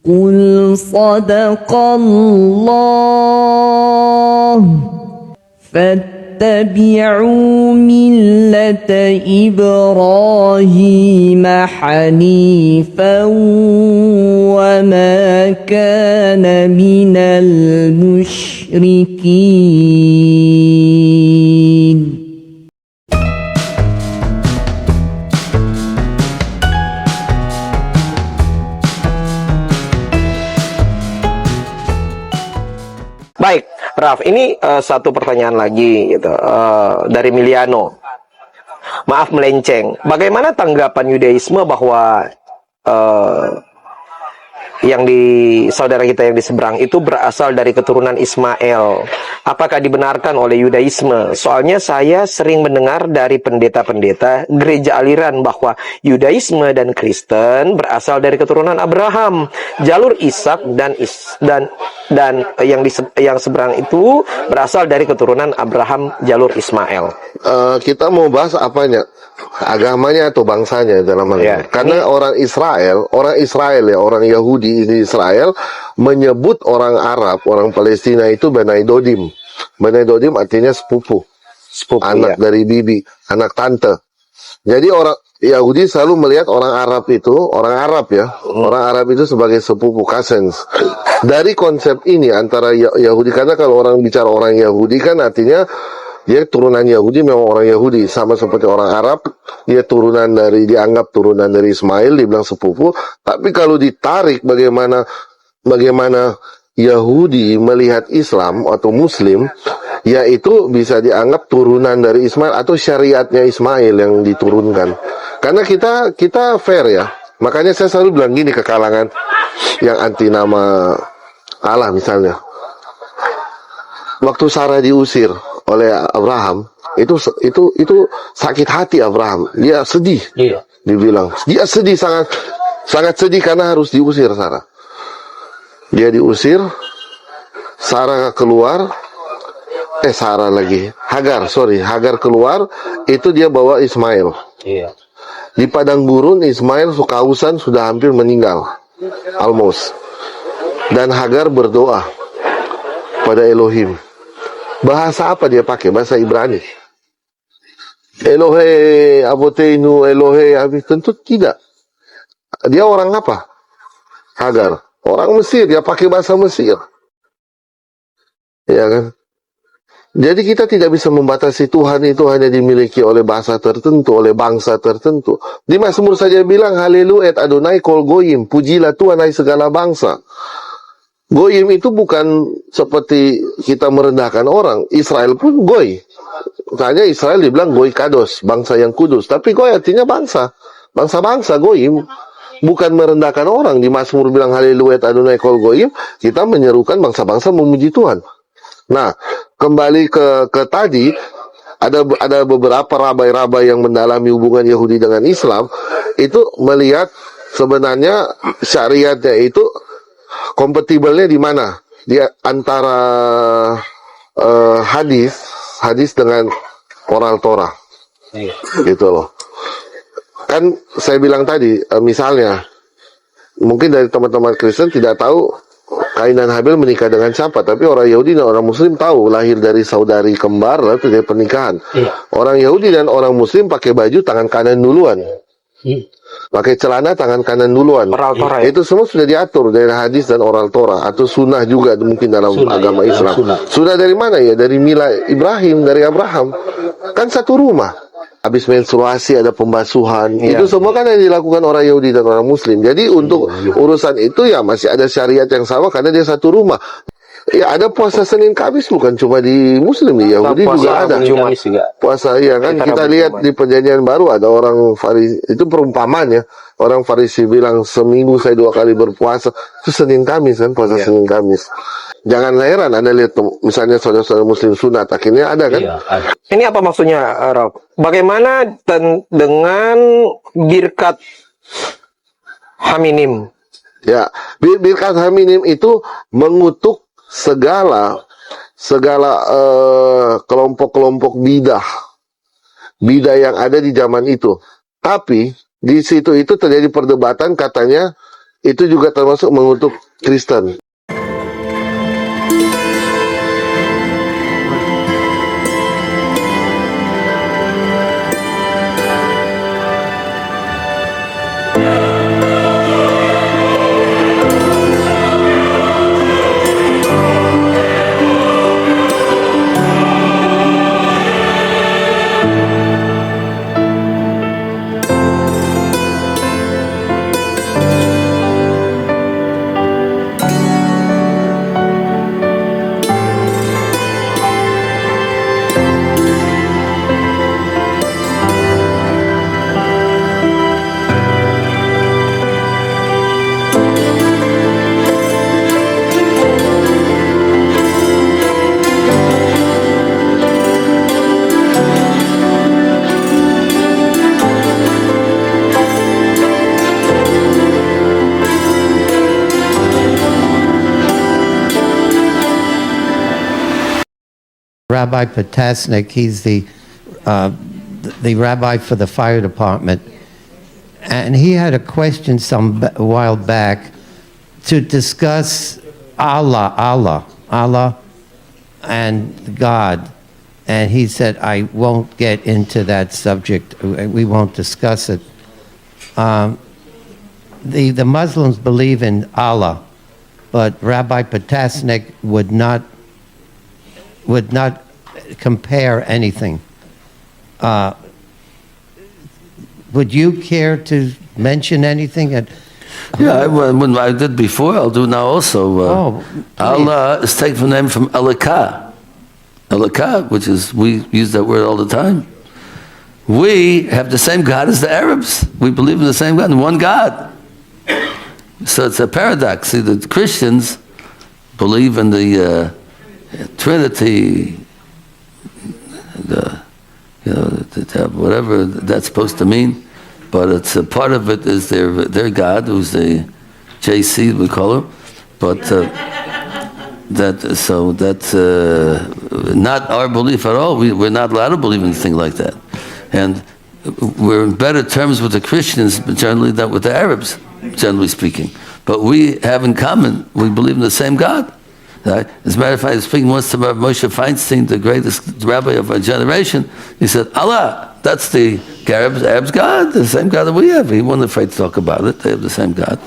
قل صدق الله فاتبعوا ملة إبراهيم حنيفا وما كان من المشركين. Baik, Raf, ini satu pertanyaan lagi gitu, dari Miliano. Maaf melenceng. Bagaimana tanggapan Yudaisme bahwa yang di saudara kita yang di seberang itu berasal dari keturunan Ismail? Apakah dibenarkan oleh Yudaisme? Soalnya saya sering mendengar dari pendeta-pendeta gereja aliran bahwa Yudaisme dan Kristen berasal dari keturunan Abraham, jalur Ishak dan yang seberang itu berasal dari keturunan Abraham, jalur Ismail. Kita mau bahas apanya? Agamanya atau bangsanya dalam hal ini. Ya, Karena orang Israel ya, orang Yahudi di Israel menyebut orang Arab, orang Palestina itu Bani Dodim. Bani Dodim artinya sepupu, anak ya. dari bibi, anak tante. Jadi orang Yahudi selalu melihat orang Arab itu, orang Arab itu sebagai sepupu, cousins. Dari konsep ini antara Yahudi, karena kalau orang bicara orang Yahudi kan artinya dia turunan Yahudi, memang orang Yahudi, sama seperti orang Arab, dia dianggap turunan dari Ismail, dibilang sepupu. Tapi kalau ditarik bagaimana Yahudi melihat Islam atau Muslim, yaitu bisa dianggap turunan dari Ismail atau syariatnya Ismail yang diturunkan. Karena kita fair ya. Makanya saya selalu bilang gini ke kalangan yang anti nama Allah misalnya. Waktu Sarah diusir oleh Abraham, itu sakit hati Abraham. Dia sedih. Iya. Dibilang, dia sedih, sangat sedih karena harus diusir Sarah. Dia diusir, Sarah keluar, Hagar keluar, itu dia bawa Ismail. Iya. Di padang gurun Ismail kehausan sudah hampir meninggal. Almost. Dan Hagar berdoa pada Elohim. Bahasa apa dia pakai? Bahasa Ibrani. Elohe Aboteinu, Elohe Abi. Tentu tidak. Dia orang apa? Hagar. Orang Mesir, dia pakai bahasa Mesir. Ya kan? Jadi kita tidak bisa membatasi Tuhan itu hanya dimiliki oleh bahasa tertentu, oleh bangsa tertentu. Di Mazmur saja bilang, Haleluya Adonai kol goyim, pujilah Tuhan hai segala bangsa. Goyim itu bukan seperti kita merendahkan orang. Israel pun goy. Misalnya Israel dibilang goy kados, bangsa yang kudus. Tapi goy artinya bangsa. Bangsa-bangsa goyim. Bukan merendahkan orang. Di Mazmur bilang Haleluya Adonai kol goyim, kita menyerukan bangsa-bangsa memuji Tuhan. Nah, kembali ke tadi, ada beberapa rabai-rabai yang mendalami hubungan Yahudi dengan Islam, itu melihat sebenarnya syariatnya itu kompatibelnya di mana? Di antara hadis dengan oral Torah. Gitu loh. Kan saya bilang tadi, misalnya mungkin dari teman-teman Kristen tidak tahu Kain dan Habil menikah dengan siapa, tapi orang Yahudi dan orang Muslim tahu lahir dari saudari kembar lalu terjadi pernikahan. Orang Yahudi dan orang Muslim pakai baju tangan kanan duluan. Pakai celana tangan kanan duluan. Torah, ya? Itu semua sudah diatur dari hadis dan oral Torah atau sunnah juga mungkin dalam agama Islam. Sunnah dari mana ya? Dari mila Ibrahim, dari Abraham. Kan satu rumah. Habis menstruasi ada pembasuhan. Itu semua kan yang dilakukan orang Yahudi dan orang Muslim. Jadi untuk urusan itu ya masih ada syariat yang sama karena dia satu rumah. Ya ada puasa Senin Kamis bukan cuma di Muslim, di Yahudi juga ada. Puasa ya kan kita lihat di Perjanjian Baru ada orang Farisi, itu perumpamaan ya. Orang Farisi bilang seminggu saya 2 kali berpuasa. Itu Senin Kamis kan, puasa Senin Kamis. Jangan heran Anda lihat misalnya saudara-saudara Muslim sunat akhirnya ada kan? Ada. Ini apa maksudnya, Rob? Bagaimana dengan birkat Haminim? Ya, birkat Haminim itu mengutuk segala kelompok-kelompok bidah yang ada di zaman itu. Tapi di situ itu terjadi perdebatan katanya itu juga termasuk mengutuk Kristen. Rabbi Potasnik, he's the rabbi for the fire department, and he had a question a while back to discuss Allah, and God, and he said, I won't get into that subject. We won't discuss it. The Muslims believe in Allah, but Rabbi Potasnik would not compare anything. Would you care to mention anything? Yeah, when I did before, I'll do now also. Allah is taken from the name from Elokah. Elokah, which is, we use that word all the time. We have the same God as the Arabs. We believe in the same God, one God. So it's a paradox. See, the Christians believe in the Trinity, whatever that's supposed to mean, but it's a part of it is their God, who's the JC we call her, but that's not our belief at all. We're not allowed to believe in anything like that, and we're in better terms with the Christians generally than with the Arabs, generally speaking. But we have in common, we believe in the same God. As a matter of fact, I was speaking once to Moshe Feinstein, the greatest rabbi of our generation. He said, Allah, that's the Arabs' God, the same God that we have. He wasn't afraid to talk about it. They have the same God.